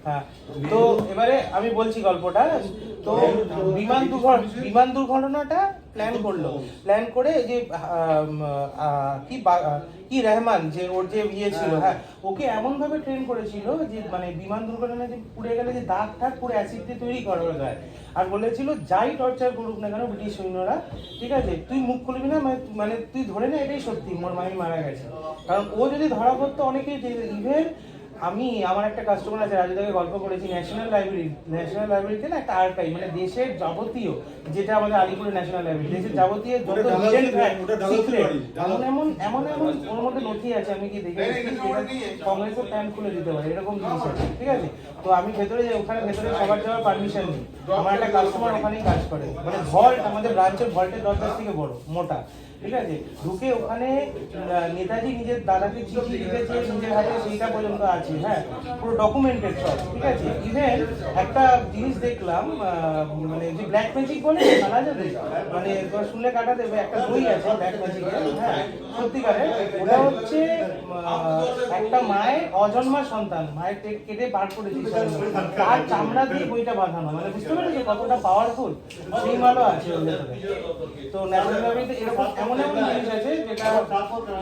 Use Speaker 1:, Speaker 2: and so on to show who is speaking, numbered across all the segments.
Speaker 1: হ্যাঁ, তো এবারে আমি বলছি গল্পটা। তো বিমান দুর্ঘটনাটা প্ল্যান করে যে কি রহমান, যে ওর যে ইয়ে ছিল, হ্যাঁ, ওকে এমন ভাবে ট্রেন করেছিল যে মানে বিমান দুর্ঘটনায় যে পুড়ে গেলে যে দাগ ঠাক পুরো অ্যাসিড দিয়ে তৈরি করা যায়। আর বলেছিল যাই টর্চার করুক না কেন ব্রিটিশ সৈন্যরা, ঠিক আছে, তুই মুখ খুলবি না, মানে তুই ধরে না এটাই সত্যি মোর মামি মারা গেছে। কারণ ও যদি ধরা পড়তো অনেকেই, ইভেন আমার একটা কাস্টমার আছে, রাজুদাকে গল্প করেছি, ন্যাশনাল লাইব্রেরিতে না একটা আর্কাইভ, মানে দেশের যাবতীয়, যেটা আমাদের আলিপুরের ন্যাশনাল লাইব্রেরি, দেশের যাবতীয় যত সিক্রেট এমন ওর মধ্যে নথি আছে, আমি কি দেখে কংগ্রেসের প্যান খুলে দিতে পারে এরকম জিনিস আছে, ঠিক আছে। তো আমি ভেতরে যাই, ওখানে ভেতরে সবার যাওয়ার পারমিশন নেই। আমার একটা কাস্টমার ওখানেই কাজ করে, মানে ভল্ট, আমাদের ব্রাঞ্চের ভল্টের দরজার থেকে বড় মোটা, ঠিক আছে। ঢুকে ওখানে নেতাজি নিজের দাদাকে চিঠি লিখেছে নিজের হাতে, সেইটা পর্যন্ত আছে, হ্যাঁ, পুরো ডকুমেন্টেড সব, ঠিক আছে। ইভেন একটা জিনিস দেখলাম, মানে যে ব্ল্যাক ম্যাজিক বলে জানা যাবে, মানে শুনলে কাটা দেবে, একটা বই আছে ব্ল্যাক ম্যাজিকের, হ্যাঁ, সত্যিকারের। ওটা হচ্ছে একটা মায়ের অজন্মা সন্তান, মায়ের কেটে বার করেছি, তার চামড়া দিয়ে বইটা বাঁধানো, মানে বুঝতে পেরেছো কতটা পাওয়ারফুল, সেই মালও আছে ওর ভেতরে। তো ন্যাশনাল লাইব্রেরিতে এরকম এমন জিনিস আছে যেটা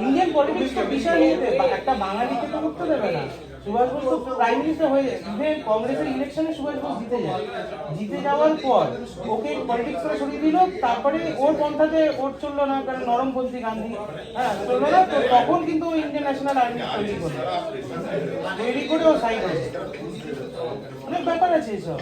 Speaker 1: ইন্ডিয়ান পলিটিক্সকে বিশাল নিতে, একটা বাঙালিকে তো করতে দেবে না। সুভাষ বোস তো প্রাইম মিনিস্টার হয়ে যায়, ইভেন কংগ্রেসের ইলেকশনে সুভাষ বোস জিতে যাওয়ার পর ওকে পলিটিক্স করে সরিয়ে দিল, তারপরে ওর পন্থাতে ওর চললো না, কারণ নরমপন্থী গান্ধী, হ্যাঁ, চললো না, তো তখন কিন্তু ইন্ডিয়ান ন্যাশনাল আর্মি তৈরি করে ও সাইড হয়েছে। অনেক ব্যাপার আছে এসব।